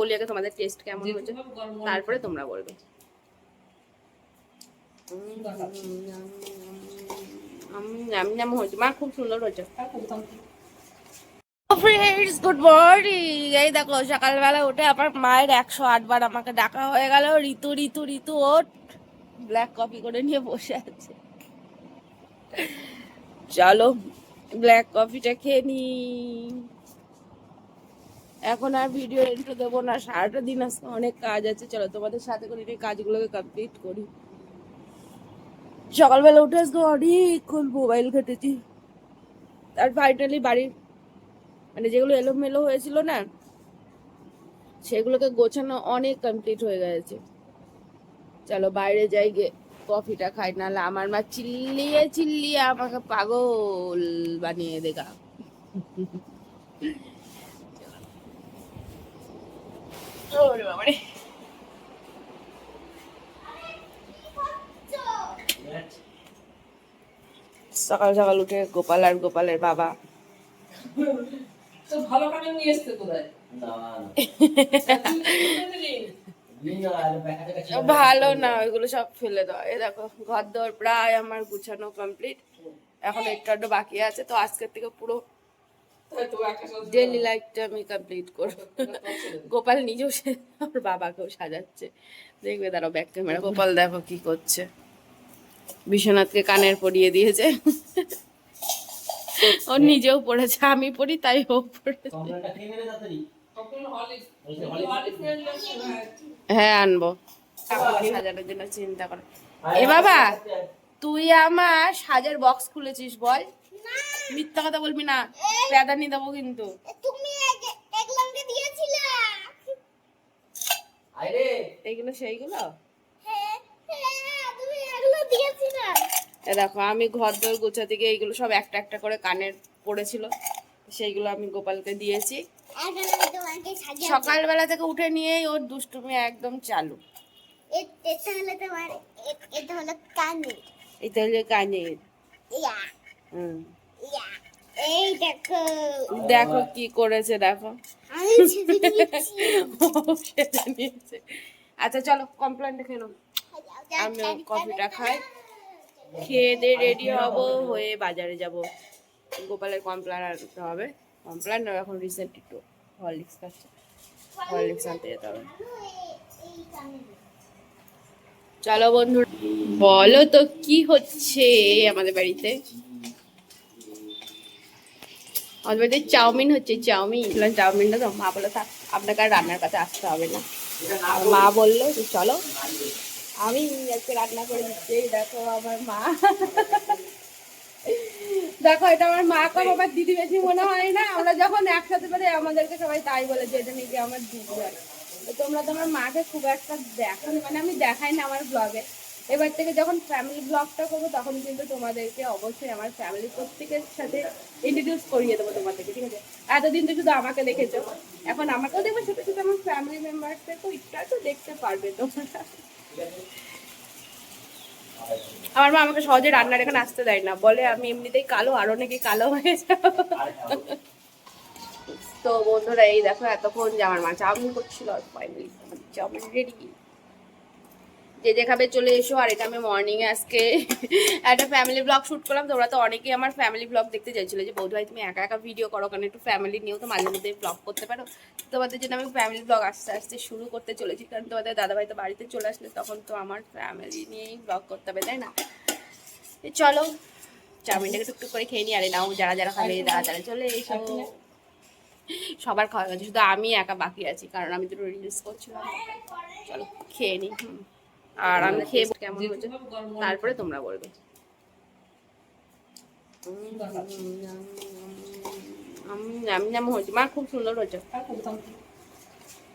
বলি আগে তোমাদের টেস্ট কেমন হয়েছে, তারপরে তোমরা বলবে। হয়েছে মা, খুব সুন্দর হয়েছে। Good morning. এই দেখো সকালবেলা উঠে আমার মায়ের 108 বার আমাকে ডাকা হয়ে গেল, ঋতু ঋতু ঋতু ওঠ। ব্ল্যাক কফি করে নিয়ে বসে আছে। চলো ব্ল্যাক কফিটা খেয়ে নি। এখন আর ভিডিও ইন্ট্রো দেবো না, সারাটা দিন আজকে অনেক কাজ আছে। চলো তোমাদের সাথে করে এই কাজগুলোকে কমপ্লিট করি। সকালবেলা উঠে আজকে অনেকক্ষণ মোবাইল ঘেটেছি। আর ফাইনালি বাড়ির মানে যেগুলো এলোমেলো হয়েছিল না, সেগুলোকে গোছানো অনেক কমপ্লিট হয়ে গেছে। চলো বাইরে যাই গিয়ে কফিটা খাই, নাহলে আমার মা চিল্লিয়ে চিল্লিয়ে আমাকে পাগল বানিয়ে দেগা। সকাল সকাল উঠে গোপাল আর গোপালের বাবা ভালো না, ওইগুলো সব ফেলে দাও। এই দেখো ঘর দর প্রায় আমার গুছানো কমপ্লিট, এখন একটু বাকি আছে। তো আজকের থেকে পুরো ডেইলি লাইফটা আমি কমপ্লিট করবো। গোপাল নিজেও আমার বাবাকেও সাজাচ্ছে, দেখবে দাঁড়াও ব্যাক ক্যামেরা। গোপাল দেখো কি করছে, বিশ্বনাথকে কানের পরিয়ে দিয়েছে। ও নিজেও পড়েছে, আমি পড়ি তাই ও পড়েছে। হ্যাঁ আনবো, সাজানোর জন্য চিন্তা করো। এ বাবা, তুই আমার সাজের বক্স খুলেছিস বল? মিথ্যা কথা বলবি না, প্যাদানি দেবো কিন্তু। এইগুলো সেইগুলো দেখো, আমি ঘর দর গোছাতে গিয়ে এইগুলো সব একটা একটা করে কানের পড়েছিল, সেইগুলো আমি গোপালকে দিয়েছি। সকালবেলা থেকে উঠে নিয়েই ওর দুষ্টুমি একদম চালু। এটা হলো কানের। এই দেখো দেখো কি করেছে, দেখো আচ্ছা চলো কমপ্লেনটা খেয়ে নাও, আমি কফিটা খাই, খেয়ে দিয়ে রেডি হবো, হয়ে বাজারে যাব। গোপালের কমপ্লেন আনতে হবে। কমপ্লেন এখন রিসেন্ট একটু হরলিক্স খাচ্ছে, হরলিক্স আনতে যেতে হবে। চলো বন্ধু, বলো তো কি হচ্ছে আমাদের বাড়িতে? আমাদের বাড়িতে চাউমিন হচ্ছে, চাউমিনটা তো মা বলে থাক, আপনাকে আর রান্নার কাছে আসতে হবে না। মা বললো যে চলো, আমি আজকে রান্না করে দিচ্ছি। দেখো আমার মা, দেখো এটা আমার মা কম আমার দিদি বেশি মনে হয় না। আমরা যখন একসাথে পারি আমাদেরকে সবাই তাই বলে যে এটা নাকি আমার দিদি হয়। তো তোমরা তো আমার মাকে খুব একটা দেখো, মানে আমি দেখাই না আমার ব্লগে। এবার থেকে যখন ফ্যামিলি ব্লগটা করবো তখন কিন্তু তোমাদেরকে অবশ্যই আমার ফ্যামিলি প্রত্যেকের সাথে ইন্ট্রোডিউস করিয়ে দেবো তোমাদেরকে, ঠিক আছে? এতদিন তো শুধু আমাকে দেখেছো, এখন আমাকেও দেখবো, সাথে সাথে আমার ফ্যামিলি মেম্বারসদেরকেও একটু দেখতে পারবে তোমরা। আমার মা আমাকে সহজে রান্নার এখানে আসতে দেয় না, বলে আমি এমনিতেই কালো, আরো নাকি কালো হয়ে যাবো। তো বন্ধুরা এই দেখো এতক্ষণ যে আমার মা চাউমিন করছিল, ফাইনালি চাউমিন রেডি। যে যে খাবে চলে এসো। আর এটা আমি মর্নিংয়ে আজকে একটা ফ্যামিলি ব্লগ শুট করলাম। তোমরা তো অনেকেই আমার ফ্যামিলি ব্লগ দেখতে চাইছিলে যে বৌদি ভাই তুমি একা একা ভিডিও করো, কারণ একটু ফ্যামিলি নিয়েও তো মাঝে মধ্যে ব্লগ করতে পারো। তোমাদের জন্য আমি ফ্যামিলি ব্লগ আস্তে আস্তে শুরু করতে চলেছি, কারণ তোমাদের দাদাভাই তো বাড়িতে চলে আসলে তখন তো আমার ফ্যামিলি নিয়েই ব্লগ করতে হবে, তাই না? চলো চাউমিনটাকে টুকটুক করে খেয়ে নিই। আরে নাও যারা যারা খাবে তারা তারা চলে এসো। সবার খাওয়া গেছে, শুধু আমি একা বাকি আছি, কারণ আমি দুটো রিলস করছিলাম। চলো খেয়ে নিই। আর আমি খেয়ে কেমন হয়েছে তারপরে তোমরা বলবে। হয়েছে মা, খুব সুন্দর হয়েছে।